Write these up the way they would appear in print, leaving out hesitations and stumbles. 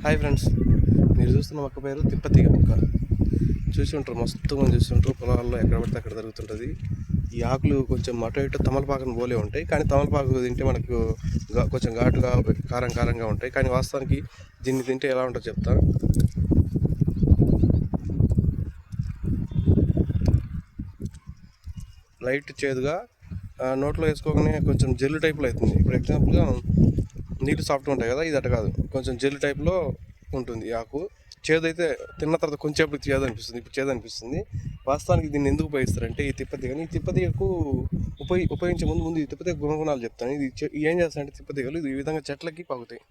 Hi friends, మీరు చూస్తున్న మొక్క పేరు తిప్పతీగ మొక్క. చూసి ఉంటారు, మస్తు మంది చూస్తుంటారు. పొలాల్లో ఎక్కడ పడితే అక్కడ జరుగుతుంటుంది. ఈ ఆకులు కొంచెం అటు ఇటు తమలపాకును పోలే ఉంటాయి, కానీ తమలపాకు తింటే మనకు కొంచెం ఘాటుగా కారంగా ఉంటాయి. కానీ వాస్తవానికి దీన్ని తింటే ఎలా ఉంటుందో చెప్తాను. లైట్ చేదుగా నోట్లో వేసుకోగానే కొంచెం జెల్ టైప్లో అవుతుంది. ఇప్పుడు ఎగ్జాంపుల్గా నీళ్ళు సాఫ్ట్గా ఉంటాయి కదా, ఇది అట కాదు, కొంచెం జెల్ టైప్లో ఉంటుంది ఈ ఆకు. చేదు అయితే తిన్న తర్వాత కొంచెంసేపు చేదు అనిపిస్తుంది, ఇప్పుడు చేదు అనిపిస్తుంది. వాస్తవానికి దీన్ని ఎందుకు ఉపయోగిస్తారంటే ఈ తిప్పతీగని, ఈ తిప్పతీగకు ఉపయోగించే ముందు ఈ తిప్పతీగ గుణగుణాలు చెప్తాను. ఇది ఏం చేస్తారంటే తిప్పతీగలు ఇది ఈ విధంగా చెట్లకి పాకుతాయి,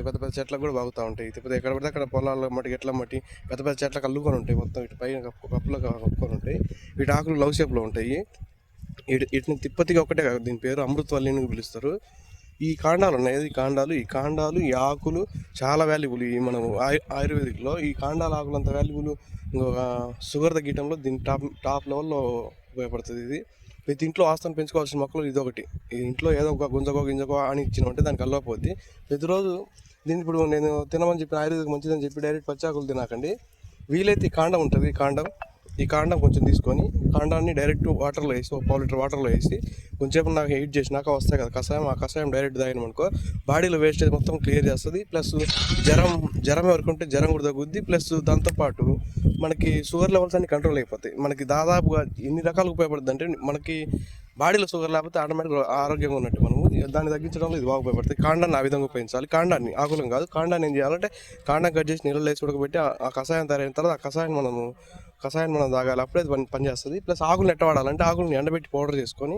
పెద్ద పెద్ద చెట్లకు కూడా బాగుతూ ఉంటాయి. తిప్పతే ఎక్కడ పడితే అక్కడ పొలాల్లో మట్టి ఎట్లా మట్టి పెద్ద పెద్ద చెట్లకు అల్లుకొని ఉంటాయి, మొత్తం ఇటు పైన కప్పులో కప్పుకొని ఉంటాయి. వీటి ఆకులు లవ్ షేప్లో ఉంటాయి. వీటిని తిప్పతిగా ఒకటే కాదు, దీని పేరు అమృతవల్లి అని పిలుస్తారు. ఈ కాండాలు ఉన్నాయి, ఈ కాండాలు ఈ ఆకులు చాలా వాల్యుబుల్. ఈ మనం ఆయుర్వేదిక్లో ఈ కాండాల ఆకులు అంత వాల్యుబుల్. ఇంకొక షుగర్ తగ్గటంలో దీని టాప్ లెవెల్లో ఉపయోగపడుతుంది. ఇది ప్రతి ఇంట్లో ఆస్తుని పెంచుకోవాల్సిన మొక్కలు ఇది ఒకటి. ఈ ఇంట్లో ఏదో ఒక గింజకో అని ఇచ్చినామంటే దానికి అల్లకపోద్ది. ప్రతిరోజు దీన్ని ఇప్పుడు నేను తినమని చెప్పిన ఆయుర్వేదిక్ మంచిదని చెప్పి డైరెక్ట్ పచ్చాకులు తినకండి. వీలైతే ఈ కాండం ఉంటుంది, ఈ కాండం కొంచెం తీసుకొని కాండాన్ని డైరెక్ట్ వాటర్లో వేసి, ఒక 1/2 లీటర్ వాటర్లో వేసి కొంచెంసేపు నాకు హీట్ చేసినాక వస్తాయి కదా కషాయం, ఆ కషాయం డైరెక్ట్ తాగినామనుకో బాడీలో వేస్టేజ్ మొత్తం క్లియర్ చేస్తుంది. ప్లస్ జ్వరం ఎవరికి ఉంటే జ్వరం కూడా తగ్గుద్ది. ప్లస్ దాంతోపాటు మనకి షుగర్ లెవెల్స్ అన్ని కంట్రోల్ అయిపోతాయి. మనకి దాదాపుగా ఎన్ని రకాలుగా ఉపయోగపడుతుంది అంటే, మనకి బాడీలో షుగర్ లేకపోతే ఆటోమేటిక్గా ఆరోగ్యంగా ఉన్నట్టు. మనము దాన్ని తగ్గించడంలో ఇది బాగా ఉపయోగపడుతుంది. కాండాన్ని ఆ విధంగా ఉపయోగించాలి. కాండాన్ని, ఆకులం కాదు, కాండాన్ని ఏం చేయాలంటే కాండం కట్ చేసి నీళ్ళు వేసి ఉడకబెట్టి ఆ కషాయం తయారైన తర్వాత ఆ కషాయాన్ని మనం తాగాలి, అప్పుడే అది పనిచేస్తుంది. ప్లస్ ఆకులను ఎట్ట వాడాలంటే ఆకులను ఎండబెట్టి పౌడర్ చేసుకొని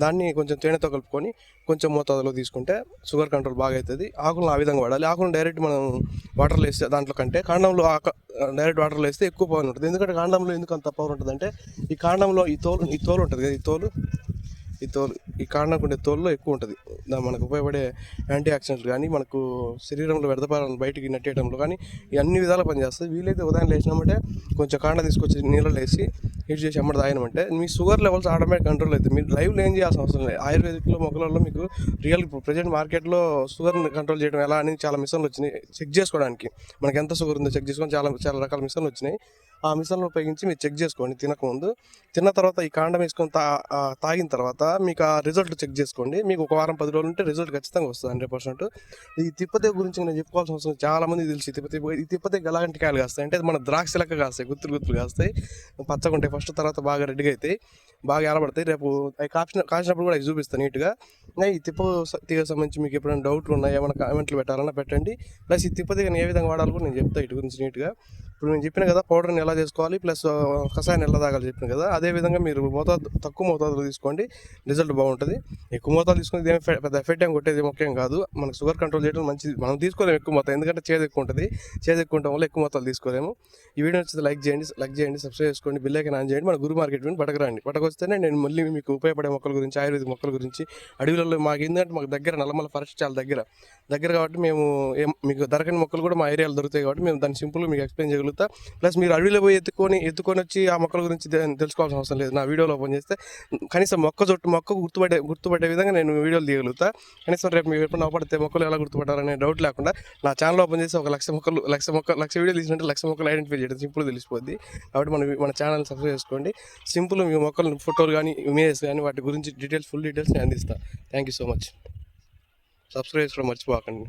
దాన్ని కొంచెం తేనెతో కలుపుకొని కొంచెం మోతాదులో తీసుకుంటే షుగర్ కంట్రోల్ బాగా అవుతుంది. ఆకులను ఆ విధంగా వాడాలి. ఆకులను డైరెక్ట్ మనం వాటర్లో వేస్తే దాంట్లో కంటే కాండంలో డైరెక్ట్ వాటర్లో వేస్తే ఎక్కువ పవర్ ఉంటుంది. ఎందుకంటే కాండంలో ఎందుకు అంత పవర్ ఉంటుంది అంటే, ఈ కాండంలో ఈ తోలు ఉంటుంది కదా, ఈ కాండం ఉండే తోలులో ఎక్కువ ఉంటుంది. మనకు ఉపయోగపడే యాంటీ ఆక్సిడెంట్లు కానీ, మనకు శరీరంలో వ్యర్థపాలను బయటికి నెట్టేయడంలో కానీ అన్ని విధాలు పనిచేస్తుంది. వీలైతే ఉదయం లేచినామంటే కొంచెం కాండ తీసుకొచ్చి నీళ్ళలో వేసి హీట్ చేసి అమ్మడి తాగినామంటే మీ షుగర్ లెవెల్స్ ఆటోమేటిక్ కంట్రోల్ అవుతుంది. మీరు లైవ్లో ఏం చేయాల్సిన అవసరం లేదు. ఆయుర్వేదిక్లో మొక్కలలో మీకు ఇప్పుడు ప్రజెంట్ మార్కెట్లో షుగర్ని కంట్రోల్ చేయడం ఎలా అని చాలా మిషన్లు వచ్చినాయి. చెక్ చేసుకోవడానికి మనకి ఎంత షుగర్ ఉందో చెక్ చేసుకొని చాలా రకాల మిషన్లు వచ్చినాయి. ఆ మిషన్లు ఉపయోగించి మీరు చెక్ చేసుకోండి తినకముందు. తిన్న తర్వాత ఈ కాండం వేసుకొని తాగిన తర్వాత మీకు ఆ రిజల్ట్ చెక్ చేసుకోండి. మీకు ఒక వారం 10 రోజులు ఉంటే రిజల్ట్ ఖచ్చితంగా వస్తుంది 100%. ఈ తిప్పతీగ గురించి నేను చెప్పుకోవాల్సిన అవసరం చాలా మంది తెలిసి. ఈ తిప్పతీగ ఎలాంటి కాయలు కాస్తాయి అంటే, మన ద్రాక్ష లెక్క కాస్తాయి, గుత్తులు కాస్తాయి, పచ్చగా ఉంటాయి ఫస్ట్, తర్వాత బాగా రెడ్గా అవుతాయి, బాగా ఏలబడతాయి. రేపు అవి కాసినప్పుడు కూడా అవి చూపిస్తాను నీట్గా. ఈ తిప్పతీగ సంబంధించి మీకు ఎప్పుడైనా డౌట్లు ఉన్నాయి, ఏమైనా కామెంట్లు పెట్టాలన్నా పెట్టండి. ప్లస్ ఈ తిప్పతీగని ఏ విధంగా వాడాలో కూడా నేను చెప్తాను ఇటు గురించి నీట్గా. ఇప్పుడు నేను చెప్పిన కదా పౌడర్ని ఎలా చేసుకోవాలి, ప్లస్ కషాయాన్ని ఎలా తాగాలి చెప్పిన కదా, అదేవిధంగా మీరు తక్కువ మోతాదులో తీసుకోండి, రిజల్ట్ బాగుంటుంది. ఎక్కువ మోతాదు తీసుకుని పెద్ద ఎఫెక్ట్ ఏం కొట్టేది ముఖ్యం కాదు. మనకు షుగర్ కంట్రోల్ చేయడం మంచిది. మనం తీసుకోలేము ఎక్కువ మొత్తం, ఎందుకంటే చేదు ఎక్కువ ఉంటుంది. చేదు ఎక్కువ ఉండడం వల్ల ఎక్కువ మొత్తాలు తీసుకోలేము. ఈ వీడియో వచ్చి లైక్ చేయండి, సబ్స్క్రైబ్ చేసుకోండి, బెల్ ఐకాన్ ఆన్ చేయండి. మన గురు మార్కెట్ పట్టకరండి. పట్టకొస్తేనే నేను మళ్ళీ మీకు ఉపయోగపడే మొక్కల గురించి, ఆయుర్వేదిక మొక్కల గురించి, అడవులలో మాకు ఏంటంటే మాకు దగ్గర నల్లమల ఫారెస్ట్ చాలా దగ్గర కాబట్టి మేము మీకు దొరకని మొక్కలు కూడా మా ఏరియాలో దొరుకుతాయి కాబట్టి మేము దాన్ని సింపుల్గా మీకు ఎక్స్ప్లెయిన్ చేయగలుగుతా. ప్లస్ మీరు అడవిలో పోయి ఎత్తుకొని వచ్చి ఆ మొక్కల గురించి తెలుసుకోవాల్సిన అవసరం లేదు. నా వీడియోలో ఓపెన్ చేస్తే కనీసం మొక్క గుర్తుపట్టే విధంగా నేను వీడియోలు తీయగలుగుతా. కనీసం రేపు మీరు ఎప్పుడు అవపడితే మొక్కలు ఎలా గుర్తుపట్టాలనే డౌట్ లేకుండా నా ఛానల్ ఓపెన్ చేసి ఒక 1,00,000 వీడియోలు తీసినట్టు 1,00,000 మొక్కలు ఐడెంటిఫై చేయడం సింపుల్గా తెలిసిపోద్ది. కాబట్టి మన ఛానల్ సబ్స్క్రైబ్ చేసుకోండి. సింపుల్ మీ మొక్కలు ఫోటోలు కానీ ఇమేజెస్ కానీ వాటి గురించి ఫుల్ డీటెయిల్స్ నేను అందిస్తాను. Thank you so much. Subscribe చేసుకోవడం మర్చిపోకండి.